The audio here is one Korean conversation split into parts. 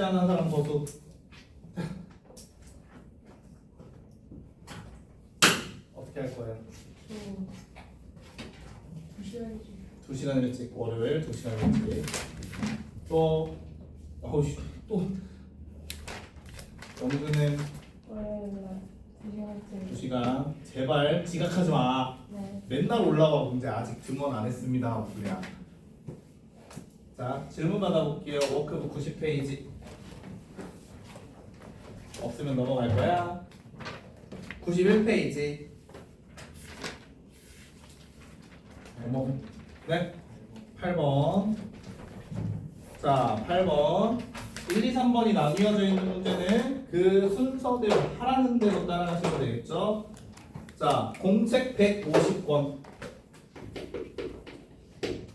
삭제 안 한 사람 거수. 어떻게 할 거예요? 2시간이지. 2시간 일찍 월요일 2시간 일찍. 또 어우씨 또 영수는 월요일날 2시간째. 2시간. 제발 지각하지 마. 네. 맨날 올라와 문제 아직 증언 안 했습니다 하고 그냥. 자 질문 받아볼게요. 워크북 90페이지 없으면 넘어갈 거야. 91페이지 네 8번. 자 8번 1, 2, 3번이 나뉘어져 있는 문제는 그 순서대로 하라는 대로 따라가시면 되겠죠. 자 공책 150권,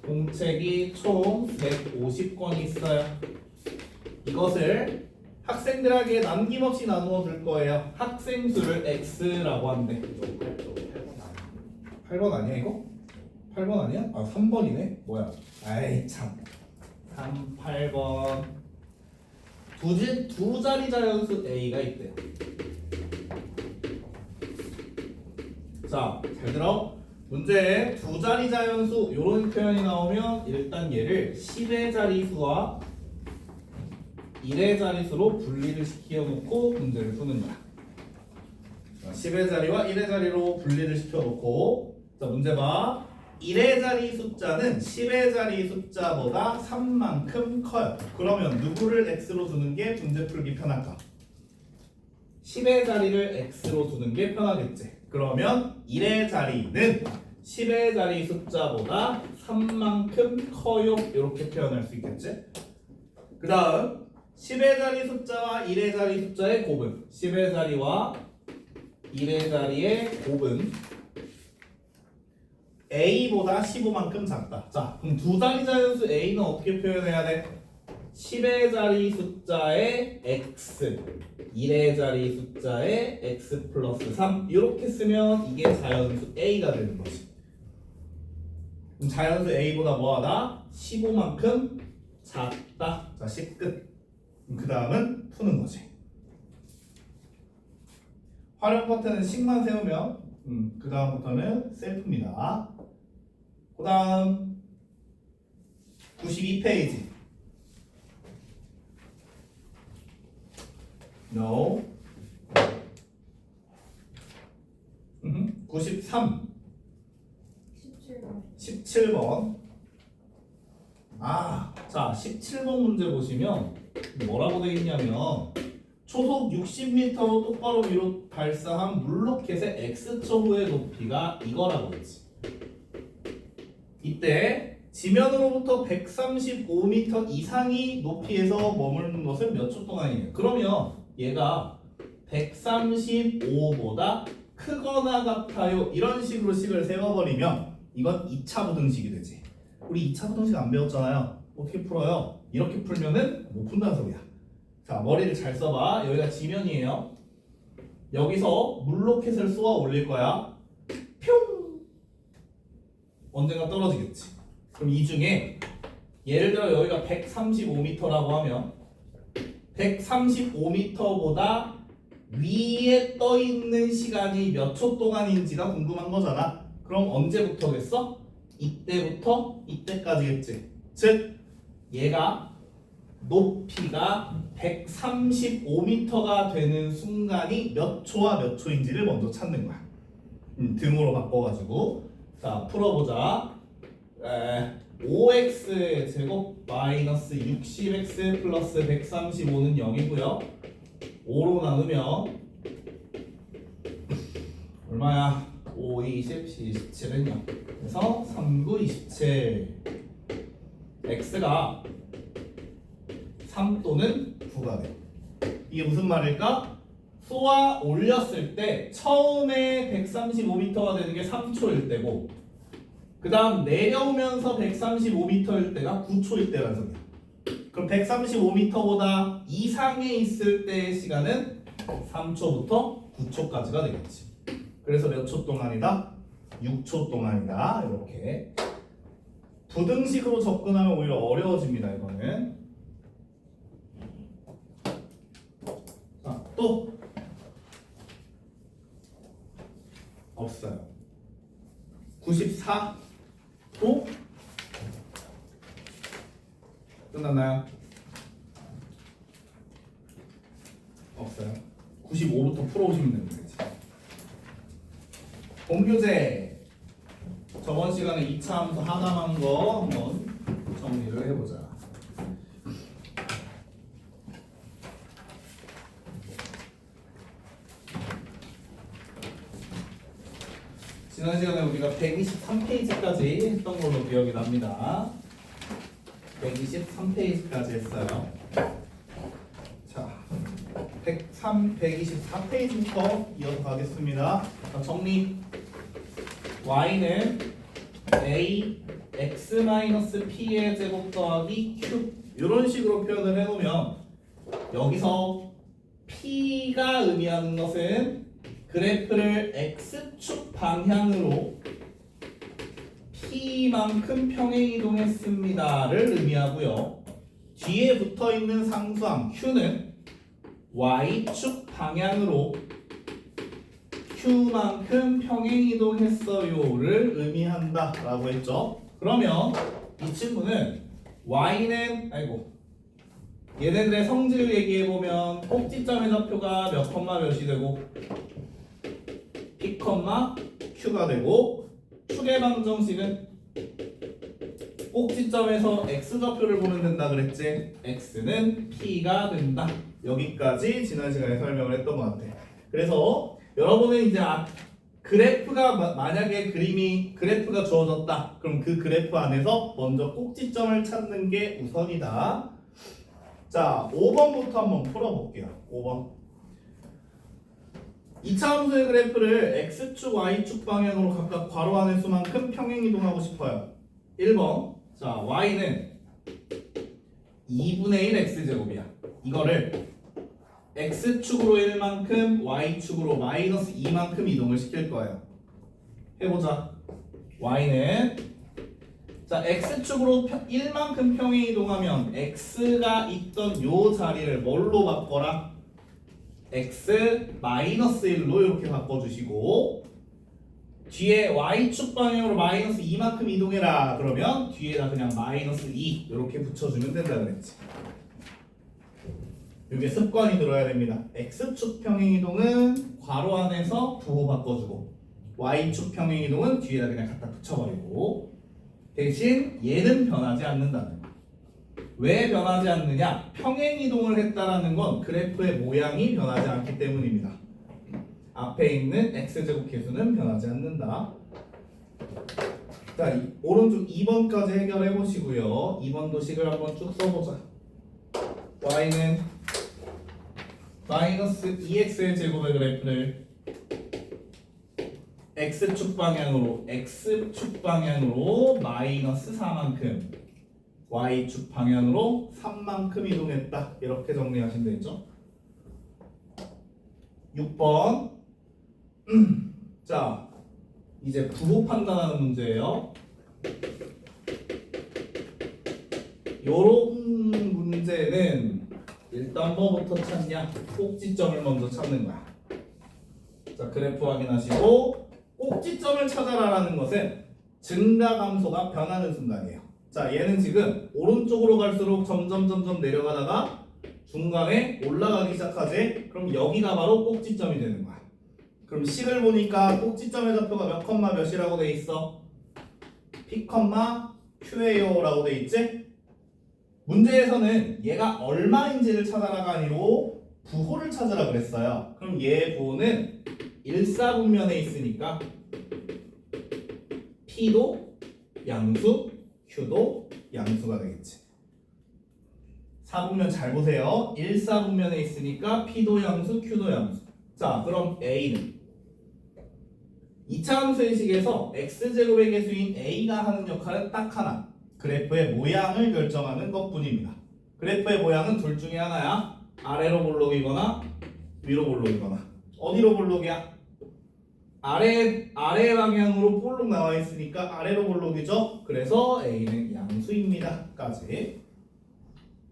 공책이 총 150권이 있어요. 이것을 학생들에게 남김없이 나누어 줄 거예요. 학생 수를 x라고 한대. 8번 아니야 이거? 8번 아니야? 아 3번이네? 뭐야? 아이 참 3, 8번 두 자리 자연수 a가 있대요. 자, 잘 들어. 문제에 두 자리 자연수 이런 표현이 나오면 일단 얘를 10의 자리수와 1의 자리수로 분리를 시켜놓고 문제를 푸는 거야. 10의 자리와 1의 자리로 분리를 시켜놓고, 자 문제 봐. 1의 자리 숫자는 10의 자리 숫자보다 3만큼 커요. 그러면 누구를 x로 두는 게 문제 풀기 편할까? 10의 자리를 x로 두는 게 편하겠지. 그러면 1의 자리는 10의 자리 숫자보다 3만큼 커요. 이렇게 표현할 수 있겠지. 그 다음 10의 자리 숫자와 1의 자리 숫자의 곱은 10의 자리와 1의 자리의 곱은 a보다 15만큼 작다. 자, 그럼 두 자리 자연수 a는 어떻게 표현해야 돼? 10의 자리 숫자의 x, 1의 자리 숫자의 x 플러스 3 이렇게 쓰면 이게 자연수 a가 되는 거지. 그럼 자연수 a보다 뭐하다? 15만큼 작다. 자, 10 끝. 그 다음은 푸는 거지. 활용 버튼은 식만 세우면 그 다음부터는 셀프입니다. 그 다음 92페이지 No 93 17번. 17번 자 17번 문제 보시면 뭐라고 되어 있냐면 초속 60m로 똑바로 위로 발사한 물로켓의 X초부의 높이가 이거라고 했지. 이때 지면으로부터 135m 이상이 높이에서 머무는 것은 몇 초 동안이냐. 그러면 얘가 135보다 크거나 같아요. 이런 식으로 식을 세워버리면 이건 2차 부등식이 되지. 우리 2차 부등식 안 배웠잖아요. 어떻게 풀어요? 이렇게 풀면은 못 푼다는 소리야. 자, 머리를 잘 써봐. 여기가 지면이에요. 여기서 물로켓을 쏘아 올릴 거야. 뿅! 언젠가 떨어지겠지. 그럼 이 중에 예를 들어 여기가 135m라고 하면 135m보다 위에 떠 있는 시간이 몇 초 동안인지가 궁금한 거잖아. 그럼 언제부터겠어? 이때부터 이때까지겠지. 즉 얘가 높이가 135m가 되는 순간이 몇 초와 몇 초인지를 먼저 찾는 거야. 등으로 바꿔가지고 자 풀어보자. 5x의 제곱 마이너스 60x 플러스 135는 0이고요. 5로 나누면 얼마야? 5, 20, 27은 0. 그래서 3, 9, 27. x가 3 또는 9가 돼. 이게 무슨 말일까? 쏘아 올렸을 때 처음에 135m가 되는 게 3초일 때고 그 다음 내려오면서 135m일 때가 9초일 때라는 소리야. 그럼 135m보다 이상에 있을 때의 시간은 3초부터 9초까지가 되겠지. 그래서 몇 초 동안이다? 6초 동안이다. 이렇게 부등식으로 접근하면 오히려 어려워집니다. 이거는 또 없어요. 94 또 끝났나요? 없어요. 95부터 풀어오시면 됩니다. 이제. 본교재 저번 시간에 2차 함수 하감한 거 한번 정리를 해보자. 지난 시간에 우리가 123페이지까지 했던 걸로 기억이 납니다. 123페이지까지 했어요. 자, 124페이지부터 이어서 가겠습니다. 자, 정리. y는 a x-p의 제곱 더하기 q 이런 식으로 표현을 해놓으면 여기서 p가 의미하는 것은 그래프를 x축 방향으로 p만큼 평행이동했습니다를 의미하고요. 뒤에 붙어있는 상수함 q는 y축 방향으로 q만큼 평행이동했어요를 의미한다 라고 했죠. 그러면 이 친구는 y는 얘네들의 성질을 얘기해보면 꼭지점의 좌표가 몇 컴마 몇이 되고 p, q가 되고 축의 방정식은 꼭지점에서 x좌표를 보면 된다 그랬지. x는 p가 된다. 여기까지 지난 시간에 설명을 했던 것 같아. 그래서 여러분은 이제 그래프가 만약에 그래프가 주어졌다. 그럼 그 그래프 안에서 먼저 꼭지점을 찾는 게 우선이다. 자, 5번부터 한번 풀어볼게요. 5번. 2차 함수의 그래프를 x축, y축 방향으로 각각 괄호 안의 수만큼 평행이동하고 싶어요. 1번. 자, y는 2분의 1 x제곱이야. 이거를 x축으로 1만큼, y축으로 마이너스 2만큼 이동을 시킬 거예요. 해보자. y는 자, x축으로 1만큼 평행이동하면 x가 있던 요 자리를 뭘로 바꿔라? x 마이너스 1로 이렇게 바꿔주시고 뒤에 y축 방향으로 마이너스 2만큼 이동해라. 그러면 뒤에다 그냥 마이너스 2 이렇게 붙여주면 된다 그랬지. 이게 습관이 들어야 됩니다. x축 평행이동은 괄호 안에서 부호 바꿔주고 y축 평행이동은 뒤에다 그냥 갖다 붙여버리고 대신 얘는 변하지 않는다는 거. 왜 변하지 않느냐? 평행이동을 했다라는 건 그래프의 모양이 변하지 않기 때문입니다. 앞에 있는 x제곱 계수는 변하지 않는다. 자, 오른쪽 2번까지 해결해 보시고요. 2번 도식을 한번 쭉 써보자. y는 마이너스 2x의 제곱의 그래프를 x축 방향으로 마이너스 4만큼 y축 방향으로 3만큼 이동했다. 이렇게 정리하시면 되죠. 6번. 자, 이제 부호 판단하는 문제예요. 요런 문제는 일단 뭐부터 찾냐? 꼭지점을 먼저 찾는 거야. 자, 그래프 확인하시고 꼭지점을 찾아라라는 것은 증가감소가 변하는 순간이에요. 자, 얘는 지금 오른쪽으로 갈수록 점점 내려가다가 중간에 올라가기 시작하지? 그럼 여기가 바로 꼭지점이 되는 거야. 그럼 식을 보니까 꼭지점의 좌표가 몇 컴마 몇이라고 돼 있어? p, q예요 라고 돼 있지? 문제에서는 얘가 얼마인지를 찾아라가 아니고 부호를 찾으라 그랬어요. 그럼 얘 부호는 1사분면에 있으니까 p도 양수, q도 양수가 되겠지. 4분면 잘 보세요. 1사분면에 있으니까 p도 양수, q도 양수. 자, 그럼 a는 2차 함수의 식에서 x제곱의 개수인 a가 하는 역할은 딱 하나. 그래프의 모양을 결정하는 것뿐입니다. 그래프의 모양은 둘 중에 하나야. 아래로 볼록이거나 위로 볼록이거나. 어디로 볼록이야? 아래 방향으로 볼록 나와 있으니까 아래로 볼록이죠. 그래서 A는 양수입니다. 까지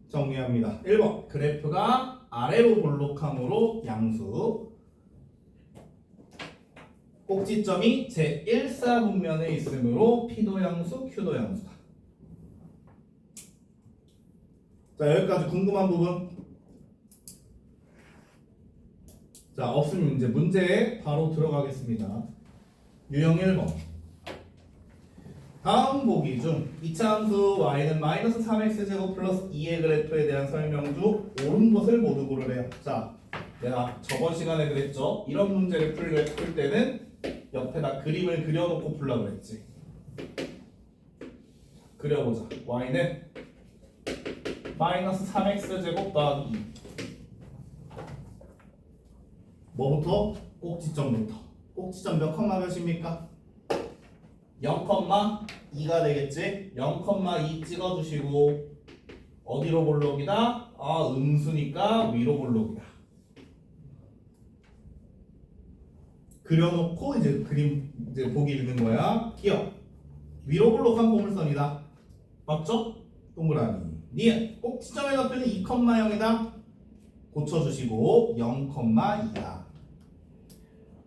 정리합니다. 1번 그래프가 아래로 볼록함으로 양수. 꼭지점이 제1사분면에 있으므로 P도 양수, Q도 양수다. 자, 여기까지 궁금한 부분? 자, 없으면 이제 문제에 바로 들어가겠습니다. 유형 1번. 다음 보기 중 이차 함수 y는 마이너스 3x제곱 플러스 2의 그래프에 대한 설명 중 옳은 것을 모두 고르래요. 자, 내가 저번 시간에 그랬죠. 이런 문제를 풀 때는 옆에다 그림을 그려놓고 풀라 그랬지. 그려보자. y는 마이너스 3x제곱 더하기 2. 뭐부터? 꼭지점부터. 꼭지점 몇 컴마 몇입니까? 0,2가 되겠지? 0,2 찍어주시고 어디로 볼록이다? 아, 음수니까 위로 볼록이다. 그려놓고 이제 그림 이제 보기 읽는 거야. 기억. 위로 볼록한 보물선이다. 맞죠? 동그라미. 니은 꼭지점의 좌표는 2,0이다. 고쳐주시고 0,2다.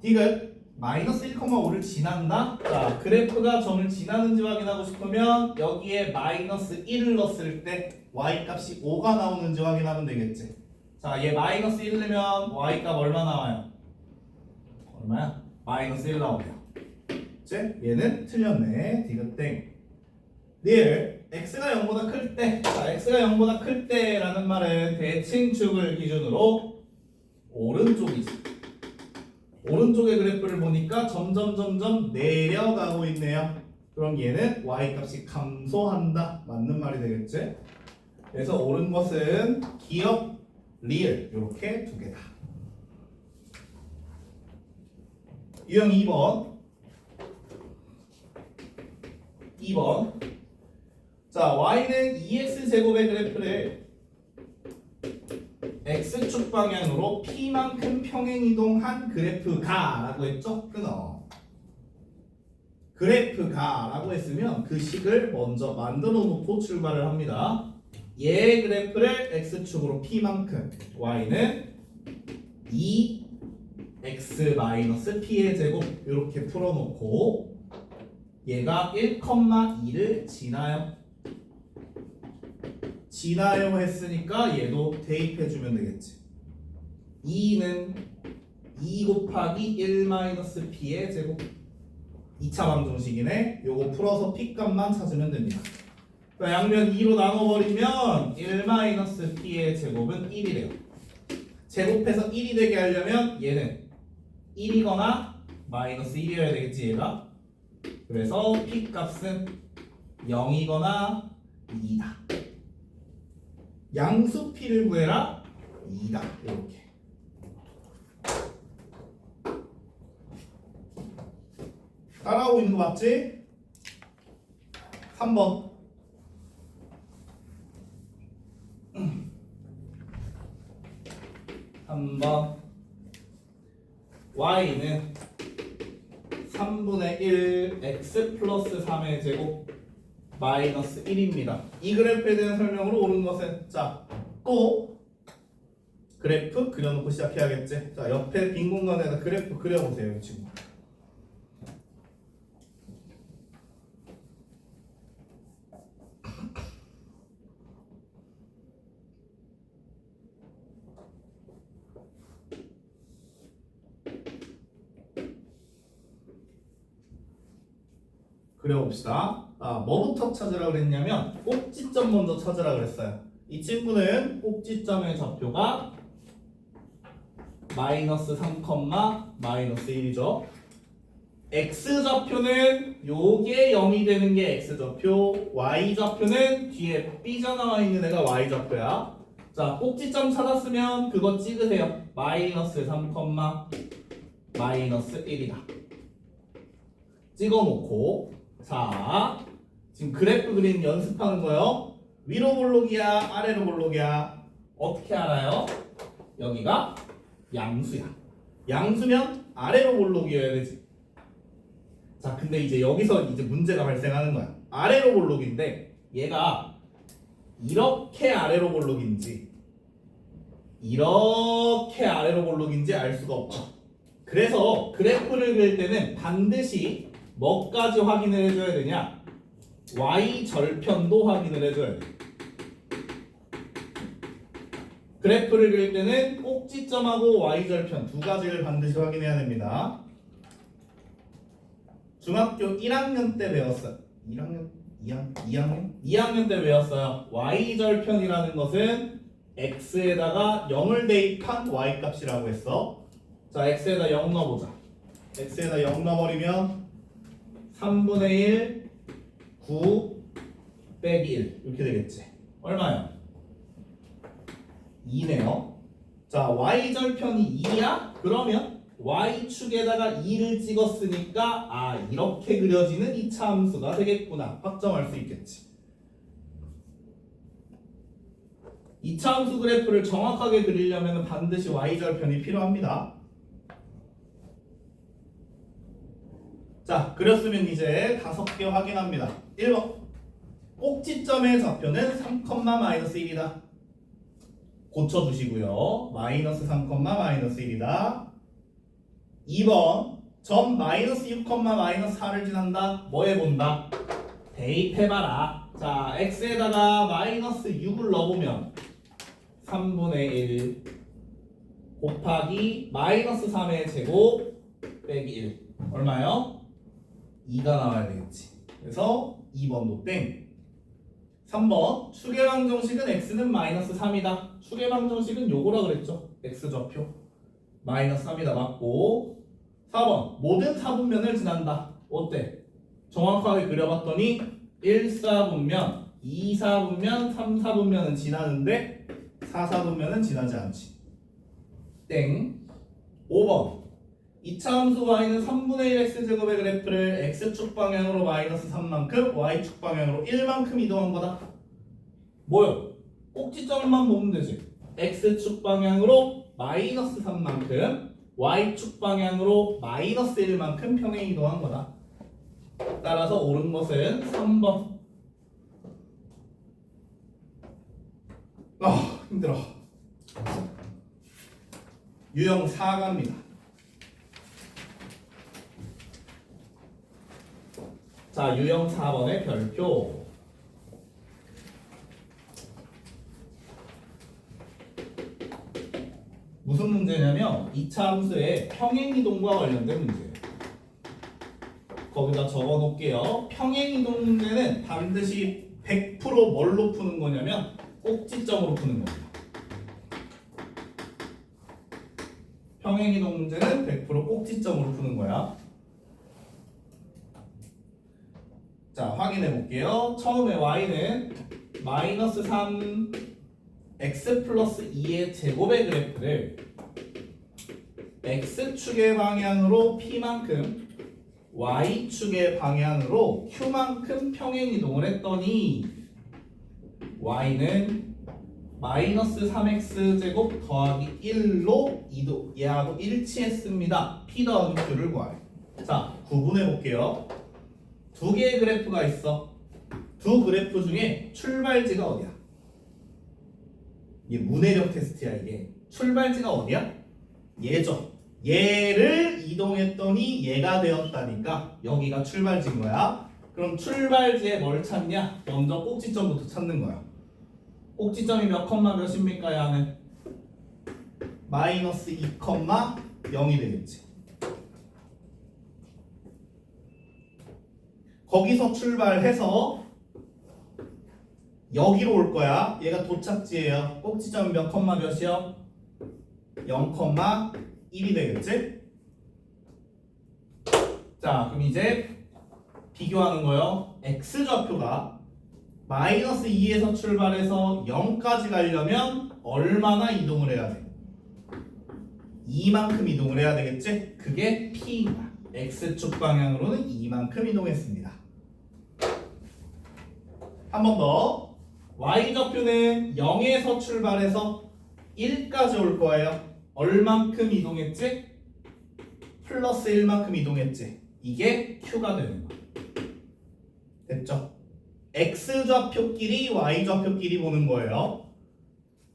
디귿 마이너스 1,5를 지난다. 자, 그래프가 점을 지나는지 확인하고 싶으면 여기에 마이너스 1을 넣었을 때 y 값이 5가 나오는지 확인하면 되겠지. 자, 얘 마이너스 1 넣으면 y 값 얼마 나와요? 얼마야? 마이너스 1 나오네요. 이제 얘는 틀렸네. 디귿 땡. 리을 x가 0보다 클 때. 자, x가 0보다 클 때라는 말은 대칭축을 기준으로 오른쪽이지. 오른쪽의 그래프를 보니까 점점 내려가고 있네요. 그럼 얘는 y 값이 감소한다. 맞는 말이 되겠지? 그래서 옳은 것은 기억, 리을 이렇게 두 개다. 유형 2번. 자, y는 2x제곱의 그래프를 x축 방향으로 p만큼 평행이동한 그래프가 라고 했죠? 끊어. 그래프가 라고 했으면 그 식을 먼저 만들어 놓고 출발을 합니다. 얘 그래프를 x축으로 p만큼, y는 2x-p의 제곱 이렇게 풀어놓고 얘가 1,2를 지나요 했으니까 얘도 대입해주면 되겠지. 2는 2 곱하기 1-p의 제곱. 2차 방정식이네. 요거 풀어서 p 값만 찾으면 됩니다. 그러니까 양면 2로 나눠버리면 1-p의 제곱은 1이래요. 제곱해서 1이 되게 하려면 얘는 1이거나 마이너스 1이어야 되겠지, 얘가. 그래서 p 값은 0이거나 2다. 양수 p를 구해라. 2다. 이렇게. 따라오고 있는 거 맞지? 3번. y는 3분의 1 x 플러스 3의 제곱 마이너스 1입니다. 이 그래프에 대한 설명으로 옳은 것은 자, 또 그래프 그려놓고 시작해야겠지. 자, 옆에 빈 공간에다 그래프 그려보세요, 이 친구. 그려봅시다. 뭐부터 찾으라 그랬냐면 꼭지점 먼저 찾으라 그랬어요. 이 친구는 꼭지점의 좌표가 마이너스 3, 마이너스 1이죠. x좌표는 요게 0이 되는 게 x좌표, y좌표는 뒤에 삐져나와 있는 애가 y좌표야. 자, 꼭지점 찾았으면 그거 찍으세요. 마이너스 3, 마이너스 1이다. 찍어놓고 자, 지금 그래프 그림 연습하는 거요. 위로 볼록이야, 아래로 볼록이야. 어떻게 알아요? 여기가 양수야. 양수면 아래로 볼록이어야 되지. 자, 근데 이제 여기서 이제 문제가 발생하는 거야. 아래로 볼록인데 얘가 이렇게 아래로 볼록인지 이렇게 아래로 볼록인지 알 수가 없죠. 그래서 그래프를 그릴 때는 반드시 뭐까지 확인을 해줘야 되냐? y절편도 확인을 해줘야 돼. 그래프를 그릴 때는 꼭지점하고 y절편 두 가지를 반드시 확인해야 됩니다. 중학교 1학년 때 배웠어요. 2학년 때 배웠어요. y절편이라는 것은 x에다가 0을 대입한 y값이라고 했어. 자, x에다 0 넣어보자. x에다 0 넣어버리면 3분의 1, 9 빼기 1 이렇게 되겠지. 얼마요? 2네요. 자, y절편이 2야? 그러면 y축에다가 2를 찍었으니까 아, 이렇게 그려지는 이차 함수가 되겠구나. 확정할 수 있겠지. 이차 함수 그래프를 정확하게 그리려면 반드시 y절편이 필요합니다. 자, 그렸으면 이제 5개 확인합니다. 1번 꼭지점의 좌표는 3,-1이다. 고쳐주시고요. 마이너스 3,-1이다. 2번 점 마이너스 6,-4를 지난다. 뭐 해본다? 대입해봐라. 자, x에다가 마이너스 6을 넣어보면 3분의 1 곱하기 마이너스 3의 제곱 빼기 1 얼마요? 2가 나와야 되겠지. 그래서 2번도 땡. 3번 추계방정식은 x는 마이너스 3이다. 추계방정식은 요거라 그랬죠. x좌표 마이너스 3이다. 맞고 4번 모든 4분면을 지난다. 어때? 정확하게 그려봤더니 1, 4분면, 2, 4분면, 3, 4분면은 지나는데 4, 4분면은 지나지 않지. 땡. 5번 2차 함수 y는 3분의 1 x제곱의 그래프를 x축 방향으로 마이너스 3만큼 y축 방향으로 1만큼 이동한 거다. 뭐요? 꼭지점만 보면 되지. x축 방향으로 마이너스 3만큼 y축 방향으로 마이너스 1만큼 평행 이동한 거다. 따라서 옳은 것은 3번. 아, 힘들어. 유형 4가입니다. 자, 유형 4번의 별표. 무슨 문제냐면 2차 함수의 평행이동과 관련된 문제예요. 거기다 적어 놓을게요. 평행이동 문제는 반드시 100% 뭘로 푸는 거냐면 꼭지점으로 푸는 겁니다. 평행이동 문제는 100% 꼭지점으로 푸는 거야. 자, 확인해 볼게요. 처음에 y는 마이너스 3 x 플러스 2의 제곱의 그래프를 x축의 방향으로 p만큼 y축의 방향으로 q만큼 평행이동을 했더니 y는 마이너스 3x 제곱 더하기 1로 이동 얘하고 일치했습니다. p 더하기 q를 구하래. 자, 구분해 볼게요. 두 개의 그래프가 있어. 두 그래프 중에 출발지가 어디야? 이게 문해력 테스트야. 이게 출발지가 어디야? 얘죠. 얘를 이동했더니 얘가 되었다니까 여기가 출발지인 거야. 그럼 출발지에 뭘 찾냐? 먼저 꼭지점부터 찾는 거야. 꼭지점이 몇 컴마 몇입니까? 야는 마이너스 2,0이 되겠지. 거기서 출발해서 여기로 올 거야. 얘가 도착지예요. 꼭지점 몇 컴마 몇이요? 0,1이 되겠지? 자, 그럼 이제 비교하는 거요. x좌표가 마이너스 2에서 출발해서 0까지 가려면 얼마나 이동을 해야 돼? 2만큼 이동을 해야 되겠지? 그게 p인 거야. x축 방향으로는 2만큼 이동했습니다. 한 번 더. y좌표는 0에서 출발해서 1까지 올 거예요. 얼만큼 이동했지? 플러스 1만큼 이동했지. 이게 q가 되는 거야. 됐죠? x좌표끼리 y좌표끼리 보는 거예요.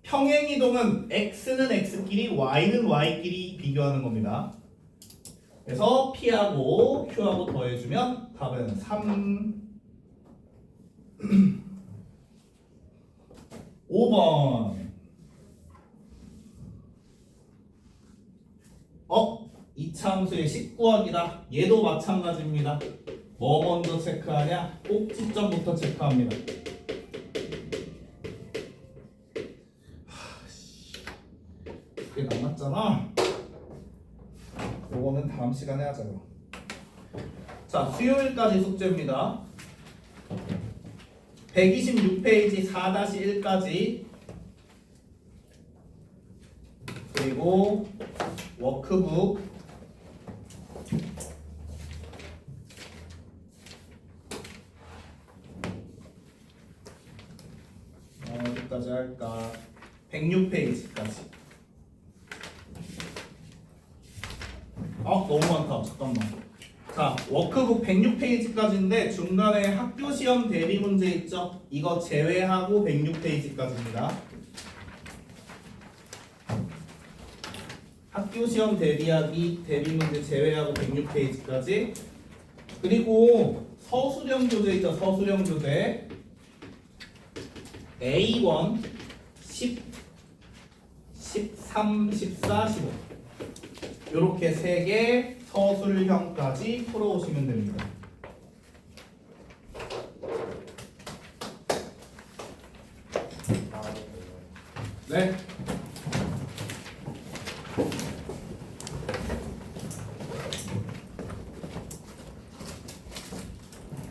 평행이동은 x는 x끼리 y는 y끼리 비교하는 겁니다. 그래서 p하고 q하고 더해주면 답은 3 5번. 이차함수의 19항이다. 얘도 마찬가지입니다. 뭐 먼저 체크하냐? 꼭지점부터 체크합니다. 그게 남았잖아. 요거는 다음 시간에 하자고. 자, 수요일까지 숙제입니다. 126페이지 4-1까지 그리고 워크북 어디까지 할까? 106페이지까지. 너무 많다. 잠깐만. 자, 워크북 106페이지까지인데 중간에 학교 시험 대비 문제 있죠? 이거 제외하고 106페이지까지입니다. 학교 시험 대비하기 대비 문제 제외하고 106페이지까지. 그리고 서술형 교재 있죠? 서술형 교재. A1 10 13 14 15 요렇게 3개 서술형까지 풀어오시면 됩니다. 네.